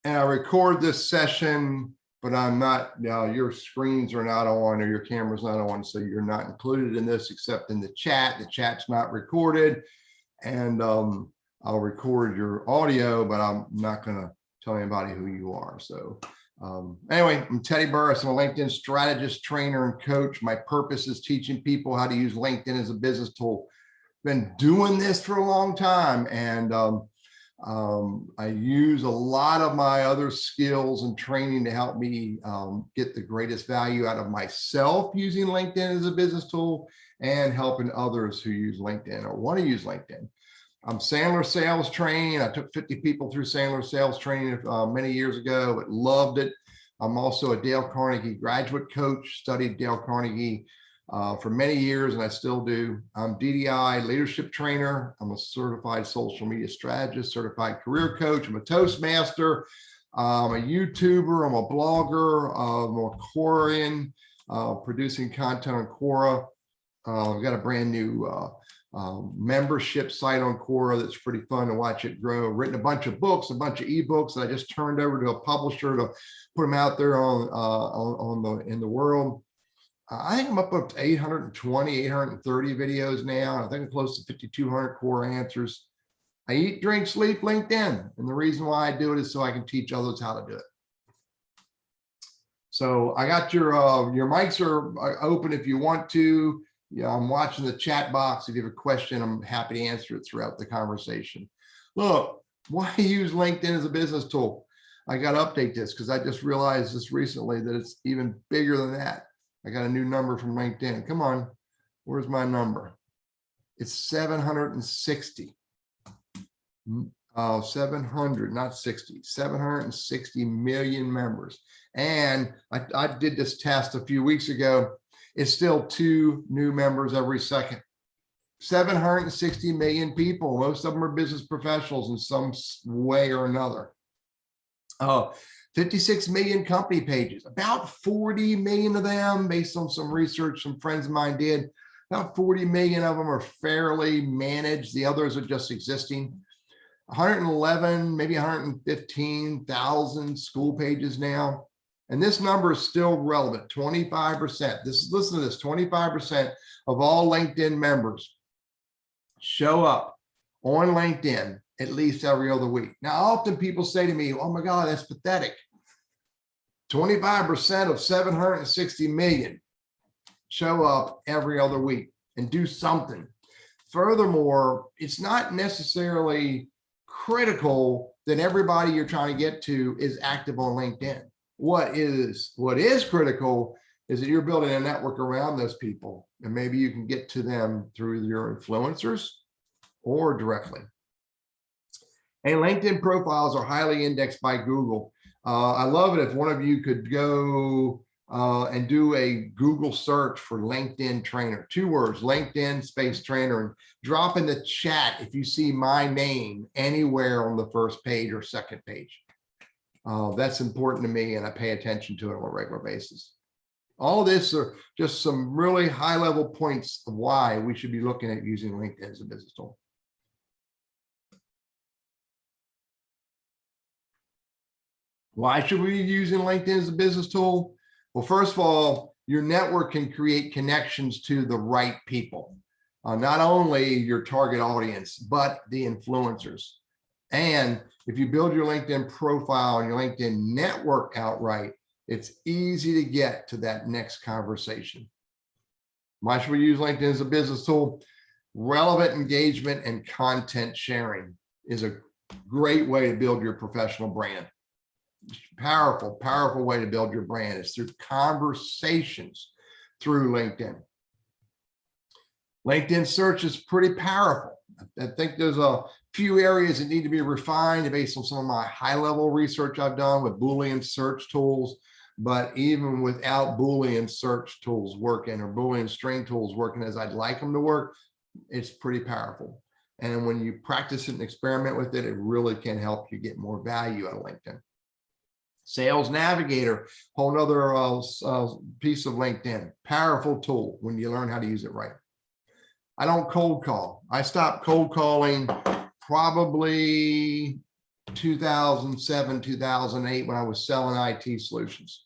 and I record this session, but I'm not, your screens are not on or your camera's not on, so you're not included in this except in the chat. The chat's not recorded, and I'll record your audio, but I'm not going to tell anybody who you are. So anyway, I'm Teddy Burriss. I'm a LinkedIn strategist, trainer, and coach. My purpose is teaching people how to use LinkedIn as a business tool. Been doing this for a long time, and I use a lot of my other skills and training to help me get the greatest value out of myself using LinkedIn as a business tool and helping others who use LinkedIn or want to use LinkedIn. I'm Sandler Sales Training. I took 50 people through Sandler Sales Training many years ago, but loved it. I'm also a Dale Carnegie graduate coach, studied Dale Carnegie for many years, and I still do. I'm DDI leadership trainer. I'm a certified social media strategist, certified career coach. I'm a Toastmaster. I'm a YouTuber. I'm a blogger. I'm a Quorian, producing content on Quora. I've got a brand new membership site on Quora that's pretty fun to watch it grow. Written a bunch of books, a bunch of ebooks that I just turned over to a publisher to put them out there in the world. I think I'm up to 820, 830 videos now. I think I'm close to 5,200 core answers. I eat, drink, sleep LinkedIn. And the reason why I do it is so I can teach others how to do it. So I got your mics are open if you want to. Yeah, I'm watching the chat box. If you have a question, I'm happy to answer it throughout the conversation. Look, why use LinkedIn as a business tool? I got to update this because I just realized this recently that it's even bigger than that. I got a new number from LinkedIn. Come on, where's my number? It's 760. 700, not 60, 760 million members. And I did this test a few weeks ago. It's still 2 new members every second. 760 million people. Most of them are business professionals in some way or another. 56 million company pages, about 40 million of them, based on some research some friends of mine did, about 40 million of them are fairly managed. The others are just existing. 111, maybe 115,000 school pages now. And this number is still relevant, 25%. Listen to this, 25% of all LinkedIn members show up on LinkedIn at least every other week. Now, often people say to me, oh my God, that's pathetic. 25% of 760 million show up every other week and do something. Furthermore, it's not necessarily critical that everybody you're trying to get to is active on LinkedIn. What is critical is that you're building a network around those people, and maybe you can get to them through your influencers or directly. And LinkedIn profiles are highly indexed by Google. I love it if one of you could go and do a Google search for LinkedIn trainer, 2 words, LinkedIn space trainer, and drop in the chat if you see my name anywhere on the first page or second page. That's important to me, and I pay attention to it on a regular basis. All of this are just some really high-level points of why we should be looking at using LinkedIn as a business tool. Why should we be using LinkedIn as a business tool? Well, first of all, your network can create connections to the right people, not only your target audience, but the influencers. And if you build your LinkedIn profile and your LinkedIn network outright, it's easy to get to that next conversation. Why should we use LinkedIn as a business tool? Relevant engagement and content sharing is a great way to build your professional brand. Powerful, powerful way to build your brand is through conversations through LinkedIn. LinkedIn search is pretty powerful. I think there's a few areas that need to be refined based on some of my high-level research I've done with Boolean search tools. But even without Boolean search tools working or Boolean string tools working as I'd like them to work, it's pretty powerful. And when you practice it and experiment with it, it really can help you get more value out of LinkedIn. Sales Navigator, whole nother piece of LinkedIn. Powerful tool when you learn how to use it right. I don't cold call. I stopped cold calling probably 2007, 2008, when I was selling IT solutions.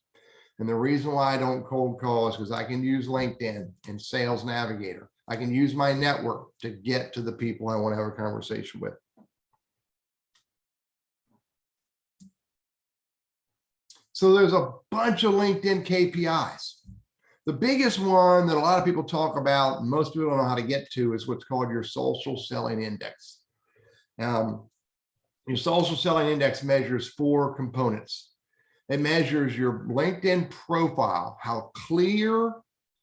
And the reason why I don't cold call is because I can use LinkedIn and Sales Navigator. I can use my network to get to the people I want to have a conversation with. So there's a bunch of LinkedIn KPIs. The biggest one that a lot of people talk about, and most people don't know how to get to, is what's called your social selling index. Your social selling index measures 4 components. It measures your LinkedIn profile, how clear,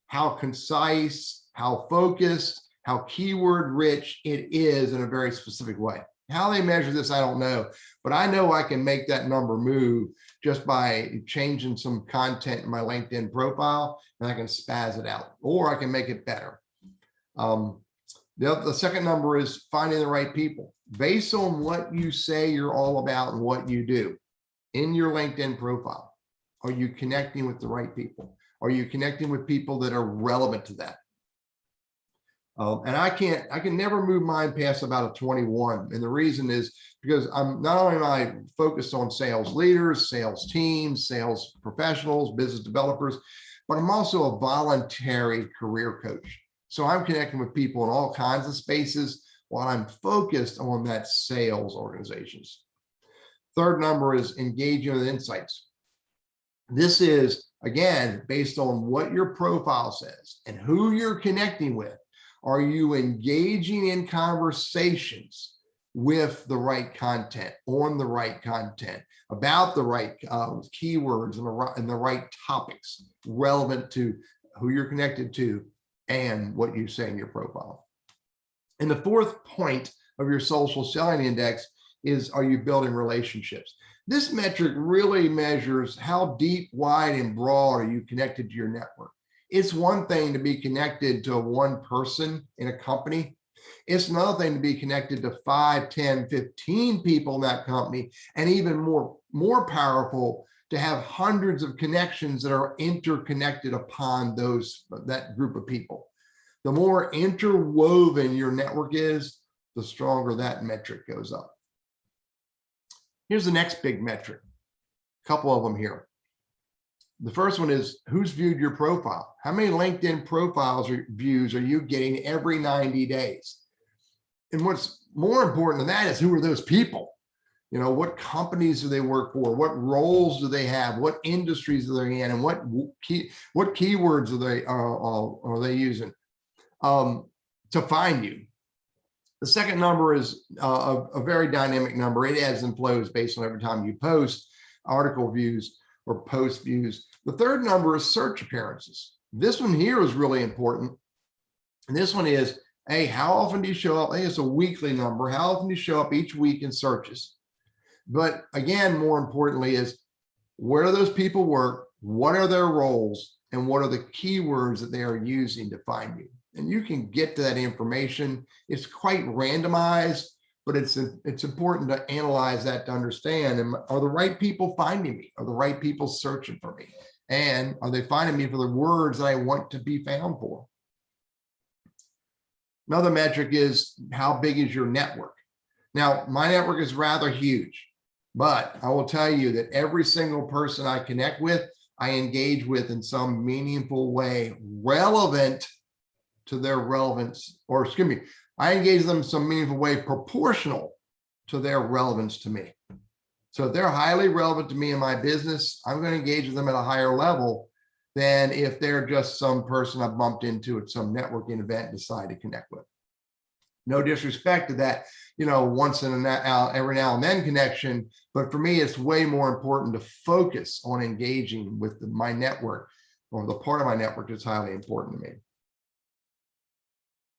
how concise, how focused, how keyword rich it is in a very specific way. How they measure this, I don't know, but I know I can make that number move just by changing some content in my LinkedIn profile, and I can spaz it out, or I can make it better. The second number is finding the right people. Based on what you say you're all about and what you do in your LinkedIn profile, are you connecting with the right people? Are you connecting with people that are relevant to that? And I can never move mine past about a 21. And the reason is because I'm not only am I focused on sales leaders, sales teams, sales professionals, business developers, but I'm also a voluntary career coach. So I'm connecting with people in all kinds of spaces while I'm focused on that sales organizations. Third number is engaging with insights. This is, again, based on what your profile says and who you're connecting with. Are you engaging in conversations with the right content, on the right content, about the right keywords and the right topics relevant to who you're connected to and what you say in your profile? And the fourth point of your social selling index is, are you building relationships? This metric really measures how deep, wide, and broad are you connected to your network. It's one thing to be connected to one person in a company. It's another thing to be connected to 5, 10, 15 people in that company, and even more powerful to have hundreds of connections that are interconnected upon that group of people. The more interwoven your network is, the stronger that metric goes up. Here's the next big metric, a couple of them here. The first one is, who's viewed your profile? How many LinkedIn profiles or views are you getting every 90 days? And what's more important than that is, who are those people? You know, what companies do they work for? What roles do they have? What industries are they in? And what keywords are they using to find you? The second number is a very dynamic number. It ebbs and flows based on every time you post, article views, or post views. The third number is search appearances. This one here is really important. And this one is, hey, how often do you show up? I think it's a weekly number. How often do you show up each week in searches? But again, more importantly is, where do those people work? What are their roles? And what are the keywords that they are using to find you? And you can get to that information. It's quite randomized, but it's important to analyze that to understand, and are the right people finding me? Are the right people searching for me? And are they finding me for the words that I want to be found for? Another metric is, how big is your network? Now, my network is rather huge, but I will tell you that every single person I connect with, I engage with in some meaningful way relevant to their relevance, or excuse me, I engage them in some meaningful way proportional to their relevance to me. So if they're highly relevant to me in my business, I'm going to engage with them at a higher level than if they're just some person I bumped into at some networking event and decide to connect with. No disrespect to that, you know, once in every now and then connection, but for me, it's way more important to focus on engaging with my network, or the part of my network that's highly important to me.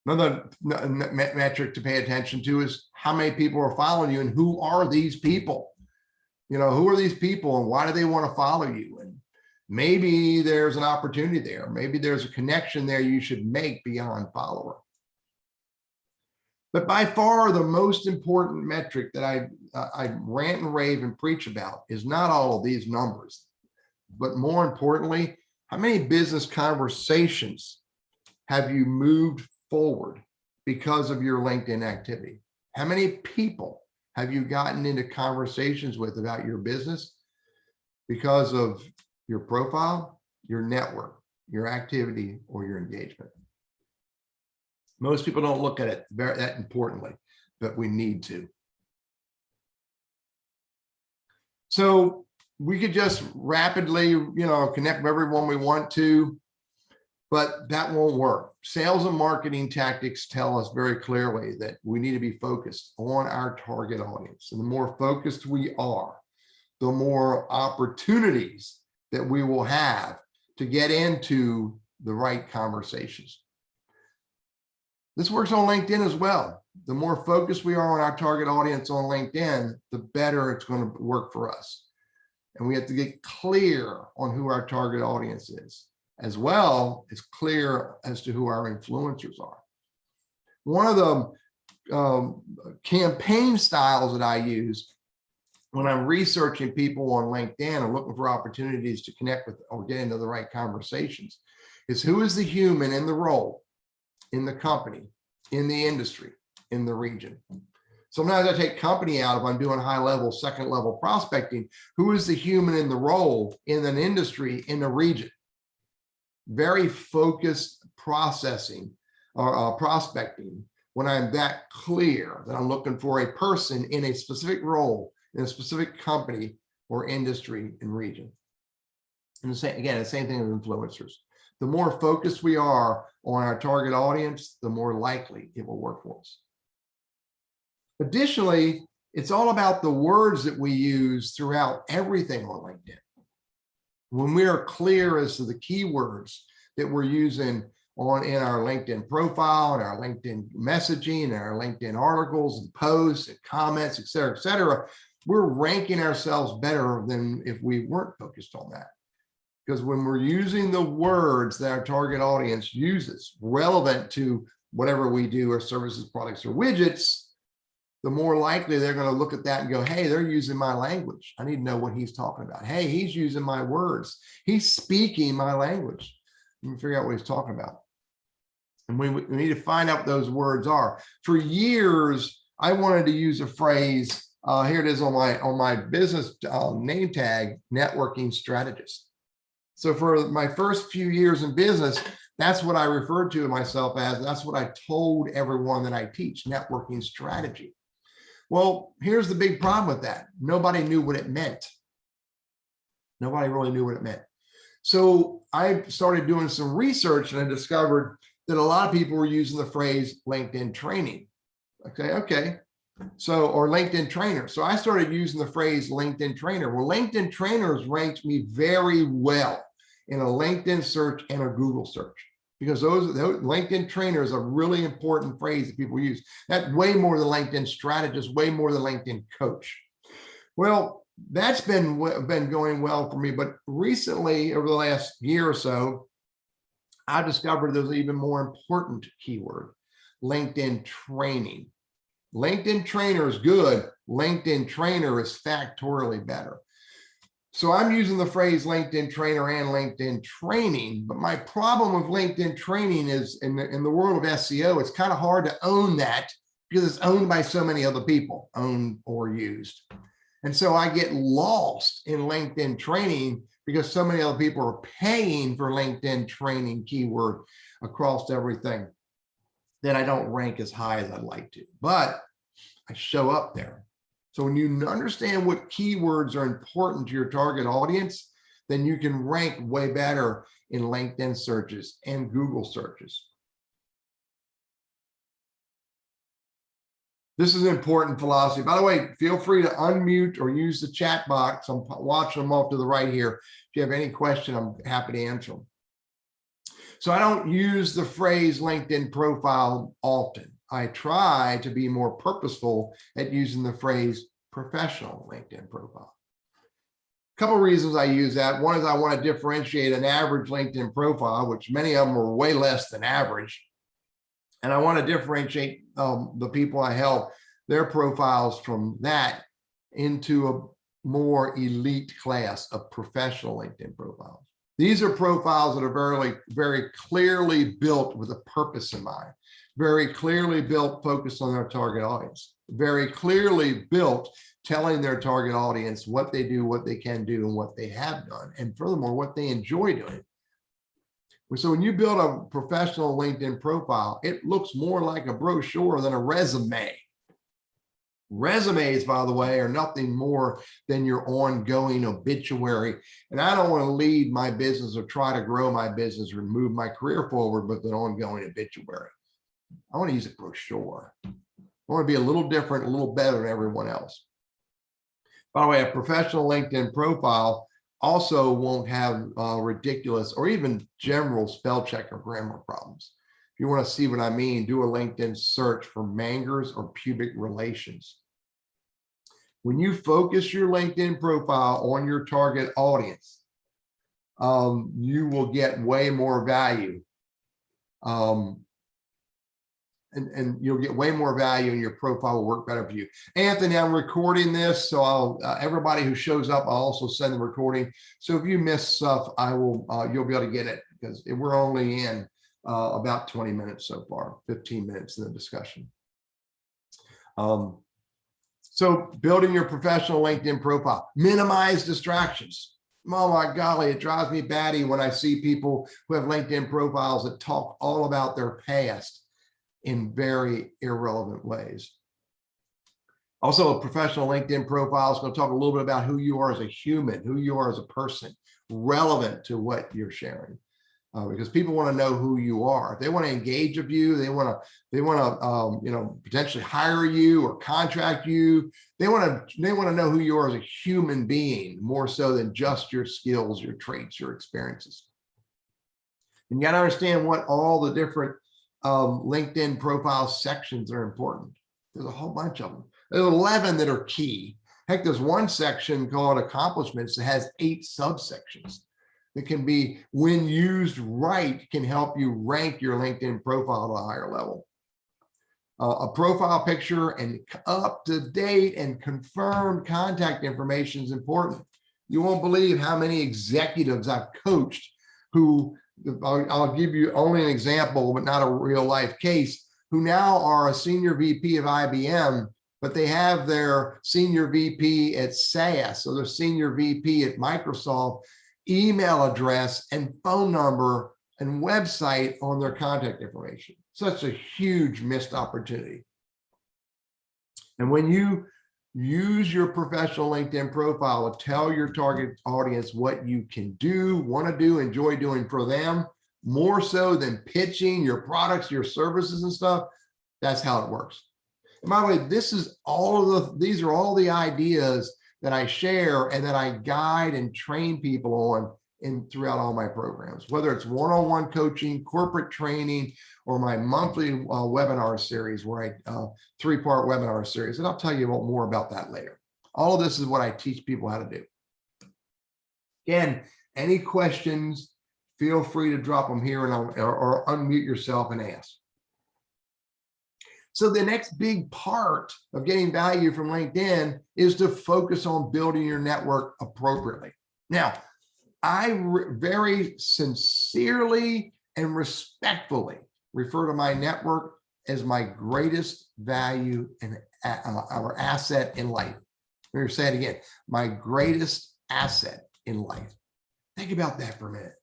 Another metric to pay attention to is, how many people are following you, and who are these people? You know, who are these people and why do they want to follow you? And maybe there's an opportunity there. Maybe there's a connection there you should make beyond follower. But by far the most important metric that I rant and rave and preach about is not all of these numbers, but more importantly, how many business conversations have you moved forward because of your LinkedIn activity? How many people have you gotten into conversations with about your business because of your profile, your network, your activity, or your engagement? Most people don't look at it that importantly, but we need to. So we could just rapidly, connect with everyone we want to, but that won't work. Sales and marketing tactics tell us very clearly that we need to be focused on our target audience. And the more focused we are, the more opportunities that we will have to get into the right conversations. This works on LinkedIn as well. The more focused we are on our target audience on LinkedIn, the better it's going to work for us. And we have to get clear on who our target audience is, as well as clear as to who our influencers are. One of the campaign styles that I use when I'm researching people on LinkedIn and looking for opportunities to connect with or get into the right conversations is who is the human in the role, in the company, in the industry, in the region. Sometimes I take company out if I'm doing high level, second level prospecting. Who is the human in the role, in an industry, in a region? Very focused processing or prospecting when I'm that clear that I'm looking for a person in a specific role, in a specific company or industry and region. And the same thing with influencers. The more focused we are on our target audience, the more likely it will work for us. Additionally, it's all about the words that we use throughout everything on LinkedIn. When we are clear as to the keywords that we're using in our LinkedIn profile, and our LinkedIn messaging, and our LinkedIn articles and posts and comments, et cetera, we're ranking ourselves better than if we weren't focused on that. Because when we're using the words that our target audience uses relevant to whatever we do, or services, products, or widgets, the more likely they're going to look at that and go, hey, they're using my language. I need to know what he's talking about. Hey, he's using my words. He's speaking my language. Let me figure out what he's talking about. And we need to find out what those words are. For years, I wanted to use a phrase. Here it is on my business name tag, networking strategist. So for my first few years in business, that's what I referred to myself as. That's what I told everyone that I teach, networking strategy. Well, here's the big problem with that. Nobody knew what it meant. Nobody really knew what it meant. So I started doing some research and I discovered that a lot of people were using the phrase LinkedIn training. Okay. So, or LinkedIn trainer. So I started using the phrase LinkedIn trainer. Well, LinkedIn trainers ranked me very well in a LinkedIn search and a Google search, because those LinkedIn trainer is a really important phrase that people use. That's way more than LinkedIn strategist, way more than LinkedIn coach. Well, that's been going well for me, but recently, over the last year or so, I discovered there's an even more important keyword, LinkedIn training. LinkedIn trainer is good. LinkedIn trainer is factorially better. So I'm using the phrase LinkedIn trainer and LinkedIn training, but my problem with LinkedIn training is in the world of SEO, it's kind of hard to own that because it's owned by so many other people, owned or used. And so I get lost in LinkedIn training because so many other people are paying for LinkedIn training keyword across everything that I don't rank as high as I'd like to, but I show up there. So when you understand what keywords are important to your target audience, then you can rank way better in LinkedIn searches and Google searches. This is an important philosophy. By the way, feel free to unmute or use the chat box. I'm watching them off to the right here. If you have any question, I'm happy to answer them. So I don't use the phrase LinkedIn profile often. I try to be more purposeful at using the phrase professional LinkedIn profile. A couple of reasons I use that. One is I want to differentiate an average LinkedIn profile, which many of them are way less than average. And I want to differentiate the people I help, their profiles from that into a more elite class of professional LinkedIn profiles. These are profiles that are very, very clearly built with a purpose in mind, very clearly built, focused on their target audience. very clearly built, telling their target audience what they do, what they can do, and what they have done, and furthermore, what they enjoy doing. So when you build a professional LinkedIn profile, it looks more like a brochure than a resume. Resumes, by the way, are nothing more than your ongoing obituary. And I don't want to lead my business or try to grow my business or move my career forward with an ongoing obituary. I want to use a brochure. I want to be a little different, a little better than everyone else. By the way, a professional LinkedIn profile also won't have ridiculous or even general spell check or grammar problems. If you want to see what I mean, do a LinkedIn search for mangers or pubic relations. When you focus your LinkedIn profile on your target audience, you will get way more value. And you'll get way more value, and your profile will work better for you. Anthony, I'm recording this, so I'll everybody who shows up, I'll also send the recording. So if you miss stuff, I will you'll be able to get it, because we're only in about 20 minutes so far, 15 minutes in the discussion. So building your professional LinkedIn profile, minimize distractions. Oh my golly, it drives me batty when I see people who have LinkedIn profiles that talk all about their past in very irrelevant ways. Also, a professional LinkedIn profile is going to talk a little bit about who you are as a human, who you are as a person, relevant to what you're sharing, because people want to know who you are. If they want to engage with you, they want to potentially hire you or contract you. They want to know who you are as a human being, more so than just your skills, your traits, your experiences. And you got to understand what all the different LinkedIn profile sections are important. There's a whole bunch of them. There's 11 that are key. Heck, there's one section called accomplishments that has 8 subsections that can be, when used right, can help you rank your LinkedIn profile to a higher level. A profile picture and up-to-date and confirmed contact information is important. You won't believe how many executives I've coached who, I'll give you only an example, but not a real life case, who now are a senior VP of IBM, but they have their senior VP at SAS, so their senior VP at Microsoft email address and phone number and website on their contact information. Such a huge missed opportunity. And when you use your professional LinkedIn profile to tell your target audience what you can do, want to do, enjoy doing for them, more so than pitching your products, your services and stuff, that's how it works. And by the way, these are all the ideas that I share and that I guide and train people on throughout all my programs, whether it's one-on-one coaching, corporate training, or my monthly webinar series, where I 3-part webinar series, and I'll tell you more about that later. All of this is what I teach people how to do. Again, any questions, feel free to drop them here or unmute yourself and ask. So the next big part of getting value from LinkedIn is to focus on building your network appropriately. Now, I very sincerely and respectfully refer to my network as my greatest value and our asset in life. Let me say it again, my greatest asset in life. Think about that for a minute.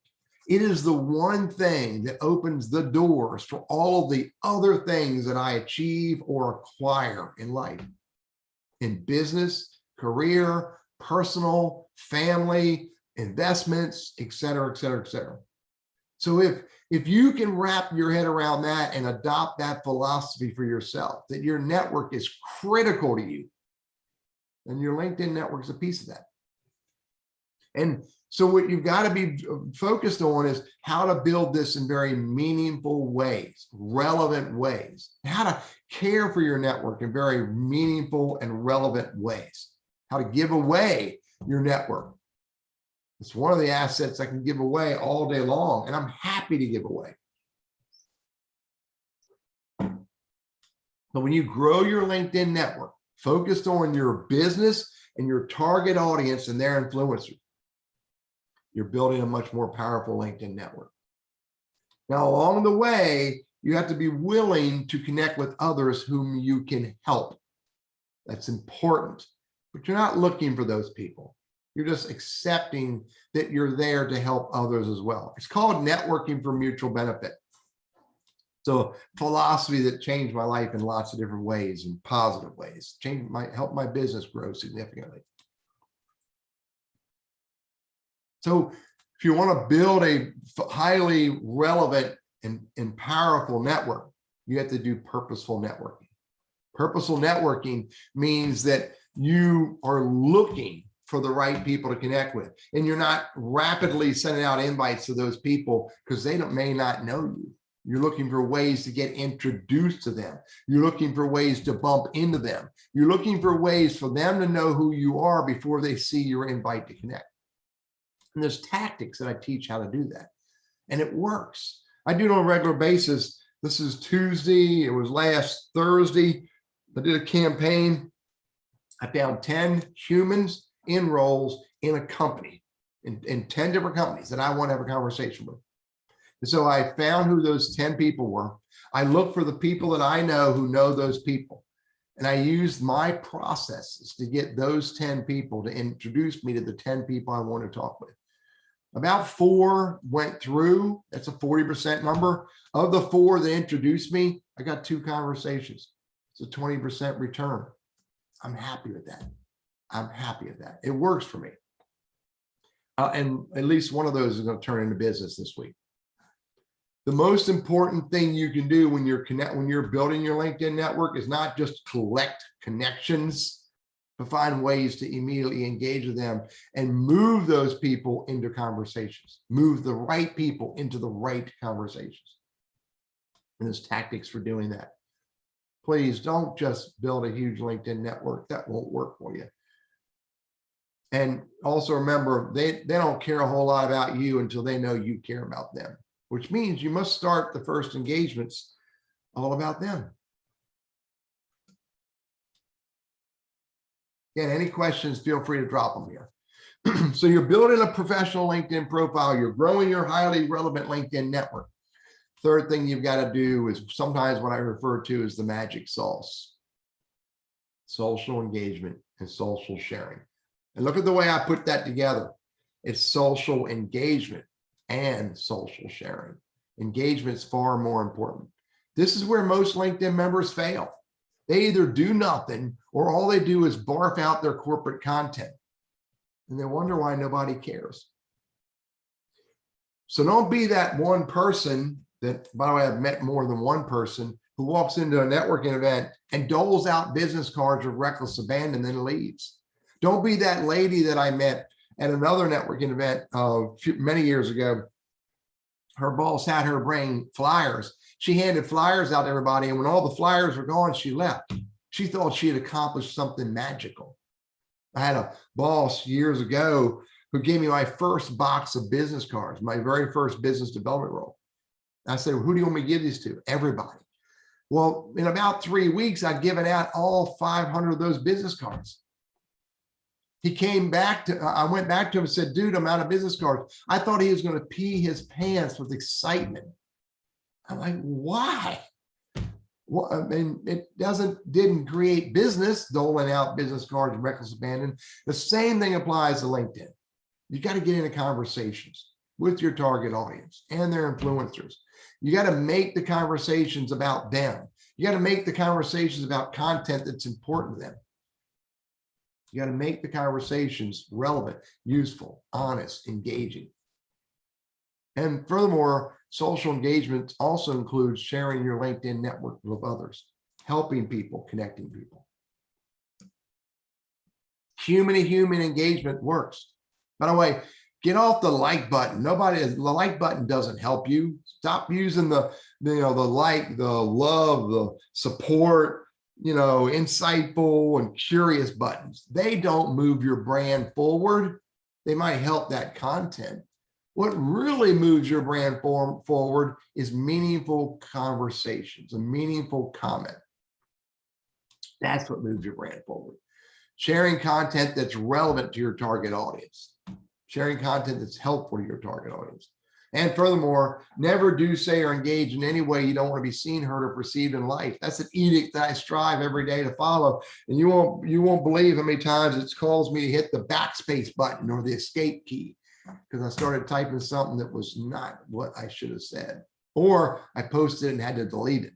It is the one thing that opens the doors for all of the other things that I achieve or acquire in life, in business, career, personal, family, investments, et cetera, et cetera, et cetera. So if you can wrap your head around that and adopt that philosophy for yourself, that your network is critical to you, then your LinkedIn network is a piece of that. And so what you've got to be focused on is how to build this in very meaningful ways, relevant ways, how to care for your network in very meaningful and relevant ways, how to give away your network. It's one of the assets I can give away all day long, and I'm happy to give away. But when you grow your LinkedIn network, focused on your business and your target audience and their influencers, you're building a much more powerful LinkedIn network. Now, along the way, you have to be willing to connect with others whom you can help. That's important, but you're not looking for those people. You're just accepting that you're there to help others as well. It's called networking for mutual benefit. So philosophy that changed my life in lots of different ways, in positive ways, help my business grow significantly. So if you want to build a highly relevant and powerful network, you have to do purposeful networking. Purposeful networking means that you are looking for the right people to connect with, and you're not rapidly sending out invites to those people because they may not know you. You're looking for ways to get introduced to them. You're looking for ways to bump into them. You're looking for ways for them to know who you are before they see your invite to connect. And there's tactics that I teach how to do that. And it works. I do it on a regular basis. This is Tuesday. It was last Thursday. I did a campaign. I found 10 humans in roles in a company, in 10 different companies that I want to have a conversation with. And so I found who those 10 people were. I looked for the people that I know who know those people. And I used my processes to get those 10 people to introduce me to the 10 people I want to talk with. About 4 went through. That's a 40% number. Of the 4 that introduced me, I got 2 conversations. It's a 20% return. I'm happy with that. I'm happy with that. It works for me. And at least one of those is going to turn into business this week. The most important thing you can do when you're building your LinkedIn network is not just collect connections, but find ways to immediately engage with them and move those people into conversations. Move the right people into the right conversations. And there's tactics for doing that. Please don't just build a huge LinkedIn network. That won't work for you. And also remember, they don't care a whole lot about you until they know you care about them, which means you must start the first engagements all about them. Again, any questions, feel free to drop them here. So you're building a professional LinkedIn profile. You're growing your highly relevant LinkedIn network. Third thing you've got to do is sometimes what I refer to as the magic sauce: social engagement and social sharing. And look at the way I put that together. It's social engagement and social sharing. Engagement is far more important. This is where most LinkedIn members fail. They either do nothing or all they do is barf out their corporate content. And they wonder why nobody cares. So don't be that one person that, by the way, I've met more than one person who walks into a networking event and doles out business cards with reckless abandon and then leaves. Don't be that lady that I met at another networking event many years ago. Her boss had her bring flyers. She handed flyers out to everybody, and when all the flyers were gone, she left. She thought she had accomplished something magical. I had a boss years ago who gave me my first box of business cards, my very first business development role. I said, who do you want me to give these to? Everybody. Well, in about 3 weeks, I'd given out all 500 of those business cards. He came back I went back to him and said, dude, I'm out of business cards. I thought he was going to pee his pants with excitement. I'm like, why? Well, I mean, it didn't create business, doling out business cards and reckless abandon. The same thing applies to LinkedIn. You got to get into conversations with your target audience and their influencers. You got to make the conversations about them. You got to make the conversations about content that's important to them. You got to make the conversations relevant, useful, honest, engaging. And furthermore, social engagement also includes sharing your LinkedIn network with others, helping people, connecting people. Human-to-human engagement works. By the way, get off the like button. The like button doesn't help you. Stop using the like, the love, the support, insightful and curious buttons. They don't move your brand forward. They might help that content. What really moves your brand forward is meaningful conversations, a meaningful comment. That's what moves your brand forward. Sharing content that's relevant to your target audience. Sharing content that's helpful to your target audience. And furthermore, never do, say, or engage in any way you don't want to be seen, heard, or perceived in life. That's an edict that I strive every day to follow. And you won't believe how many times it's caused me to hit the backspace button or the escape key because I started typing something that was not what I should have said, or I posted it and had to delete it.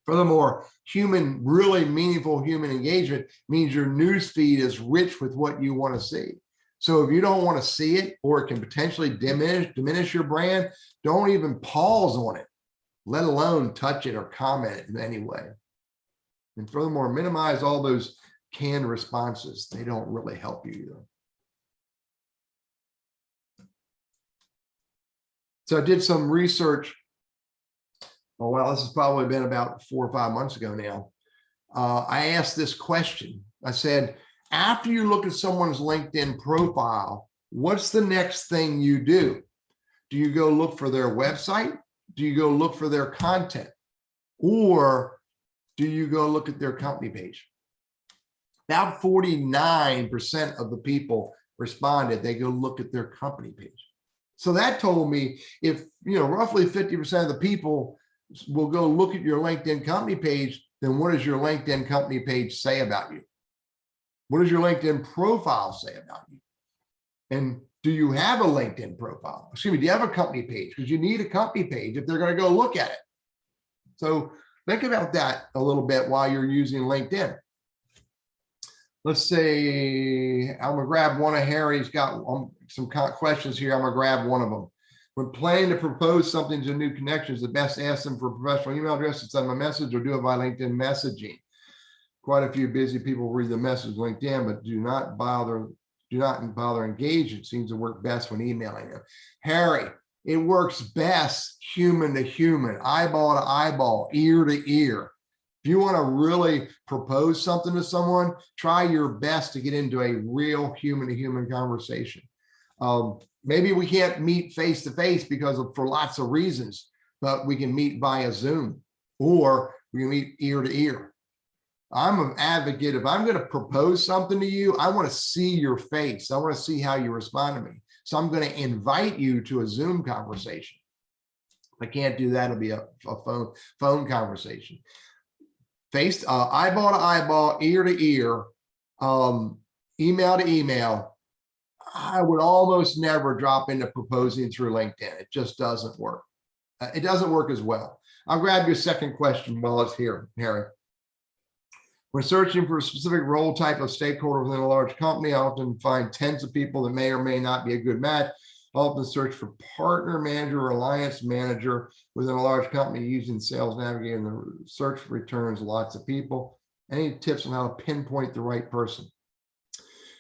Furthermore, really meaningful human engagement means your news feed is rich with what you want to see. So if you don't want to see it, or it can potentially diminish your brand, don't even pause on it, let alone touch it or comment it in any way. And furthermore, minimize all those canned responses. They don't really help you either. So I did some research. Oh, well, this has probably been about 4 or 5 months ago now. I asked this question. I said, after you look at someone's LinkedIn profile, what's the next thing you do? Do you go look for their website? Do you go look for their content? Or do you go look at their company page? About 49% of the people responded they go look at their company page. So that told me if, roughly 50% of the people will go look at your LinkedIn company page, then what does your LinkedIn company page say about you? What does your LinkedIn profile say about you? And do you have a LinkedIn profile? Excuse me, do you have a company page? Because you need a company page if they're going to go look at it. So think about that a little bit while you're using LinkedIn. Let's say I'm going to grab one of Harry's got some questions here. I'm going to grab one of them. When planning to propose something to new connections, the best ask them for a professional email address to send them a message, or do it by LinkedIn messaging. Quite a few busy people read the message LinkedIn, but do not bother engage. It seems to work best when emailing them. Harry, it works best human to human, eyeball to eyeball, ear to ear. If you want to really propose something to someone, try your best to get into a real human to human conversation. Maybe we can't meet face to face for lots of reasons, but we can meet via Zoom, or we can meet ear to ear. I'm an advocate. If I'm going to propose something to you, I want to see your face. I want to see how you respond to me. So I'm going to invite you to a Zoom conversation. If I can't do that, it'll be a phone conversation. Eyeball to eyeball, ear to ear, email to email. I would almost never drop into proposing through LinkedIn. It just doesn't work. It doesn't work as well. I'll grab your second question while it's here, Harry. When searching for a specific role type of stakeholder within a large company, I often find tens of people that may or may not be a good match. I often search for partner manager or alliance manager within a large company using Sales Navigator, and the search returns lots of people. Any tips on how to pinpoint the right person?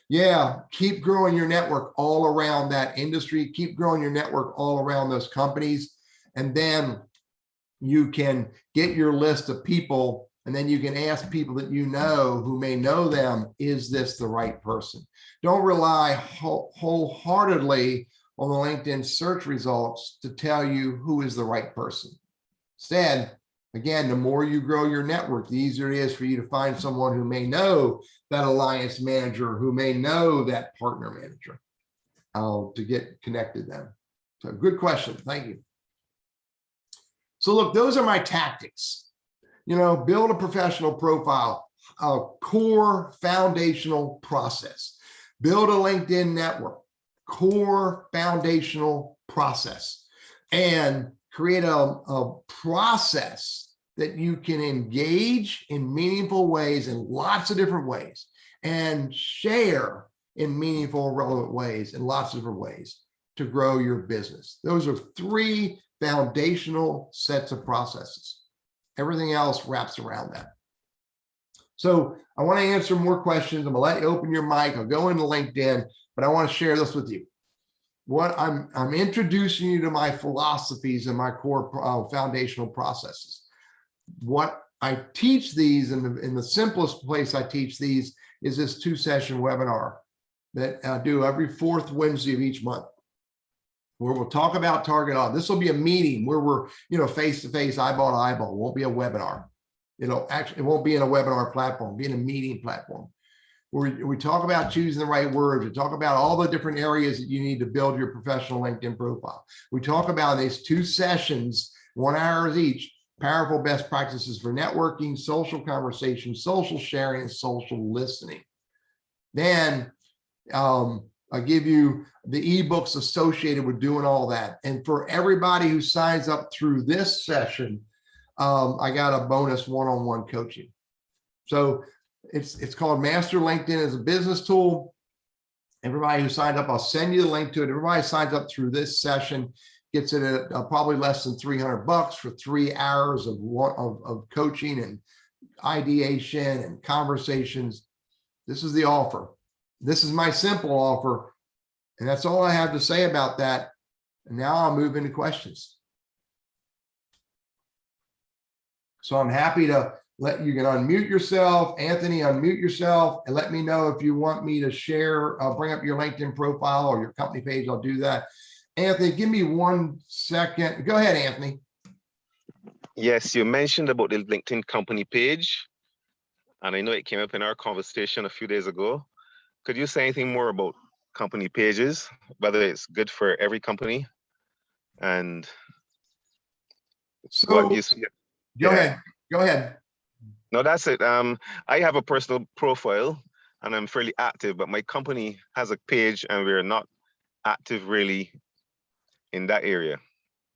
Yeah, keep growing your network all around that industry. Keep growing your network all around those companies. And then you can get your list of people, and then you can ask people that you know who may know them, is this the right person? Don't rely wholeheartedly on the LinkedIn search results to tell you who is the right person. Instead, again, the more you grow your network, the easier it is for you to find someone who may know that alliance manager, who may know that partner manager, to get connected then. So good question. Thank you. So look, those are my tactics. Build a professional profile, a core foundational process. Build a LinkedIn network, core foundational process, and create a process that you can engage in meaningful ways, in lots of different ways, and share in meaningful, relevant ways, in lots of different ways to grow your business. Those are 3 foundational sets of processes. Everything else wraps around that. So I want to answer more questions. I'm going to let you open your mic. I'll go into LinkedIn, but I want to share this with you. What I'm introducing you to my philosophies and my core foundational processes. What I teach these in the simplest place I teach these is this 2-session webinar that I do every 4th Wednesday of each month, where we'll talk about target audience. This will be a meeting where we're, face to face, eyeball to eyeball. It won't be a webinar. It won't be in a webinar platform, it'll be in a meeting platform. We talk about choosing the right words. We talk about all the different areas that you need to build your professional LinkedIn profile. We talk about these 2 sessions, 1 hour each, powerful best practices for networking, social conversation, social sharing, and social listening. Then I give you the ebooks associated with doing all that. And for everybody who signs up through this session, I got a bonus one-on-one coaching. So it's called Master LinkedIn as a Business Tool. Everybody who signed up, I'll send you the link to it. Everybody signs up through this session gets it at probably less than $300 for 3 hours of coaching and ideation and conversations. This is the offer. This is my simple offer. And that's all I have to say about that. And now I'll move into questions. So I'm happy to let you can unmute yourself. Anthony, unmute yourself and let me know if you want me to share, bring up your LinkedIn profile or your company page. I'll do that. Anthony, give me 1 second. Go ahead, Anthony. Yes, you mentioned about the LinkedIn company page, and I know it came up in our conversation a few days ago. Could you say anything more about company pages, whether it's good for every company and so what you see? Go ahead. No, that's it. I have a personal profile and I'm fairly active, but my company has a page and we're not active really in that area.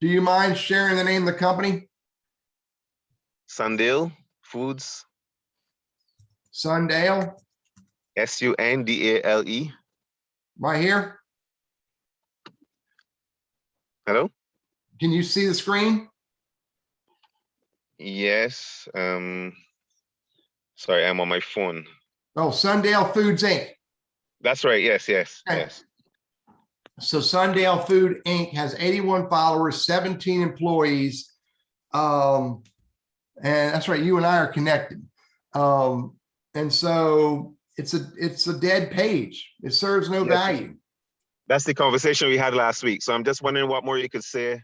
Do you mind sharing the name of the company? Sundale Foods. Sundale? Sundale. Right here? Hello? Can you see the screen? Yes. Sorry, I'm on my phone. Oh, Sundale Foods Inc. That's right. Yes. Okay. Yes. So Sundale Food Inc. has 81 followers, 17 employees. And that's right, you and I are connected. And so it's a dead page. It serves no value. That's the conversation we had last week. So I'm just wondering what more you could say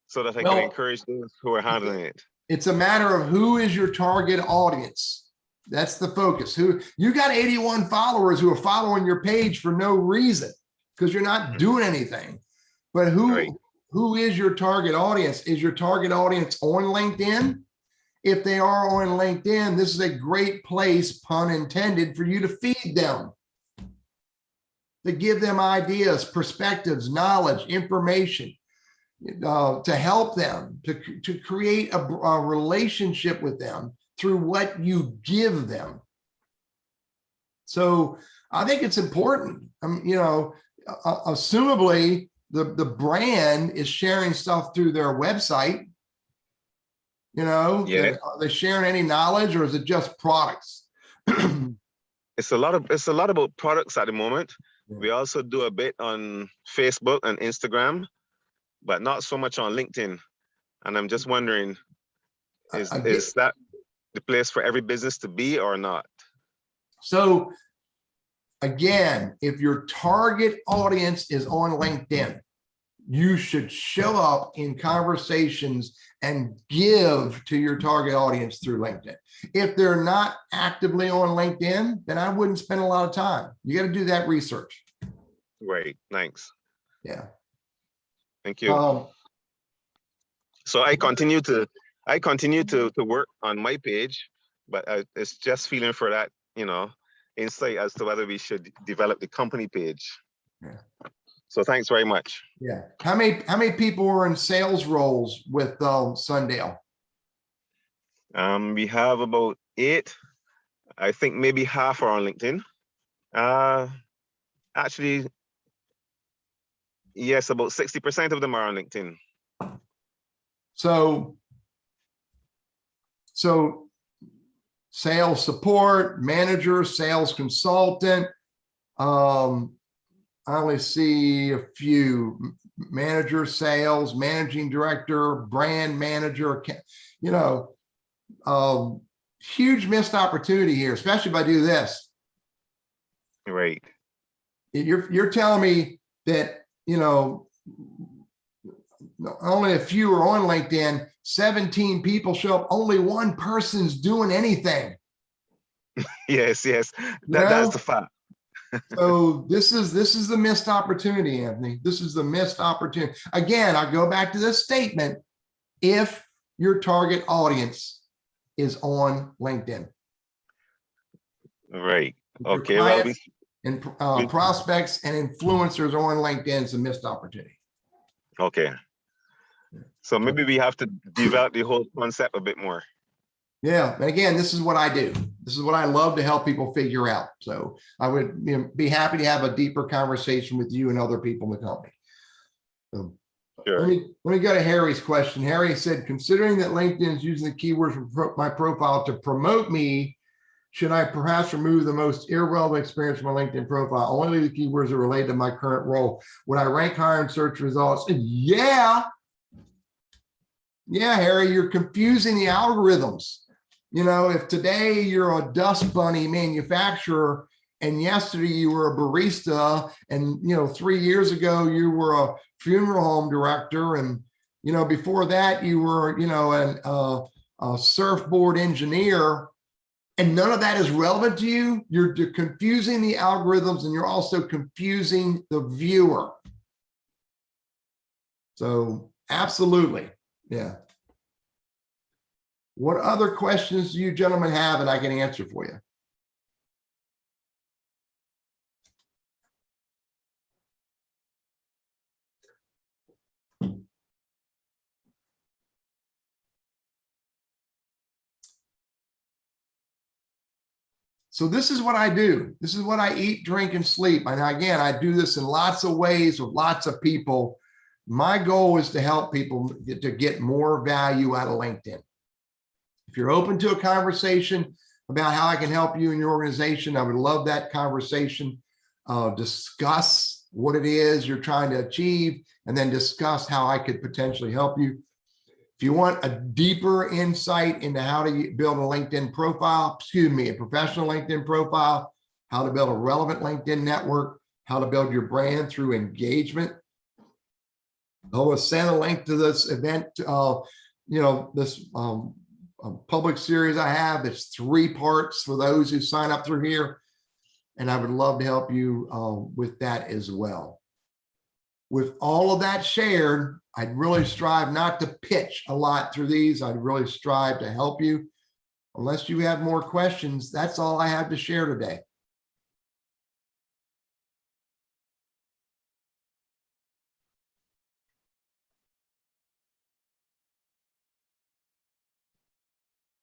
so that I can encourage those who are handling it. It's a matter of who is your target audience. That's the focus. Who you got 81 followers who are following your page for no reason because you're not doing anything. But who is your target audience? Is your target audience on LinkedIn? If they are on LinkedIn, this is a great place, pun intended, for you to feed them, to give them ideas, perspectives, knowledge, information, to help them, to create a relationship with them through what you give them. So I think it's important. Assumably the brand is sharing stuff through their website. Are they sharing any knowledge, or is it just products? It's a lot about products at the moment. Yeah. We also do a bit on Facebook and Instagram, but not so much on LinkedIn. And I'm just wondering, is that the place for every business to be or not? So again, if your target audience is on LinkedIn, you should show up in conversations and give to your target audience through LinkedIn. If they're not actively on LinkedIn, then I wouldn't spend a lot of time. You got to do that research. Right. Thanks. Yeah. Thank you. So I continue to work on my page, but it's just feeling for that, insight as to whether we should develop the company page. Yeah. So thanks very much. Yeah. How many people were in sales roles with Sundale? We have about 8. I think maybe half are on LinkedIn. Actually, yes, about 60% of them are on LinkedIn. So sales support, manager, sales consultant. I only see a few: manager, sales, managing director, brand manager. Huge missed opportunity here, especially if I do this. Right. You're telling me that only a few are on LinkedIn. 17 people show up. Only one person's doing anything. Yes, yes. You That's know? the fact. So this is the missed opportunity, Anthony. This is the missed opportunity. Again, I go back to this statement. If your target audience is on LinkedIn, Right. if your Okay. Well, clients and we prospects and influencers are on LinkedIn, it's a missed opportunity. okay. So maybe we have to develop the whole concept a bit more. Yeah, and again, this is what I do. This is what I love to help people figure out. So I would be happy to have a deeper conversation with you and other people in the company. So Sure. let me go to Harry's question. Harry said, considering that LinkedIn is using the keywords from my profile to promote me, should I perhaps remove the most irrelevant experience from my LinkedIn profile? Only the keywords are related to my current role. Would I rank higher in search results? Yeah. Yeah, Harry, you're confusing the algorithms. You know, if today you're a dust bunny manufacturer and yesterday you were a barista and, 3 years ago you were a funeral home director and, before that you were, a surfboard engineer, and none of that is relevant to you, you're confusing the algorithms and you're also confusing the viewer. So absolutely. Yeah. What other questions do you gentlemen have that I can answer for you? So this is what I do. This is what I eat, drink, and sleep. And again, I do this in lots of ways with lots of people. My goal is to help people to get more value out of LinkedIn. If you're open to a conversation about how I can help you in your organization, I would love that conversation. Discuss what it is you're trying to achieve, and then discuss how I could potentially help you. If you want a deeper insight into how to build a LinkedIn profile, a professional LinkedIn profile, how to build a relevant LinkedIn network, how to build your brand through engagement, I will send a link to this event, this public series I have. It's 3 parts for those who sign up through here. And I would love to help you with that as well. With all of that shared, I'd really strive not to pitch a lot through these. I'd really strive to help you. Unless you have more questions, that's all I have to share today.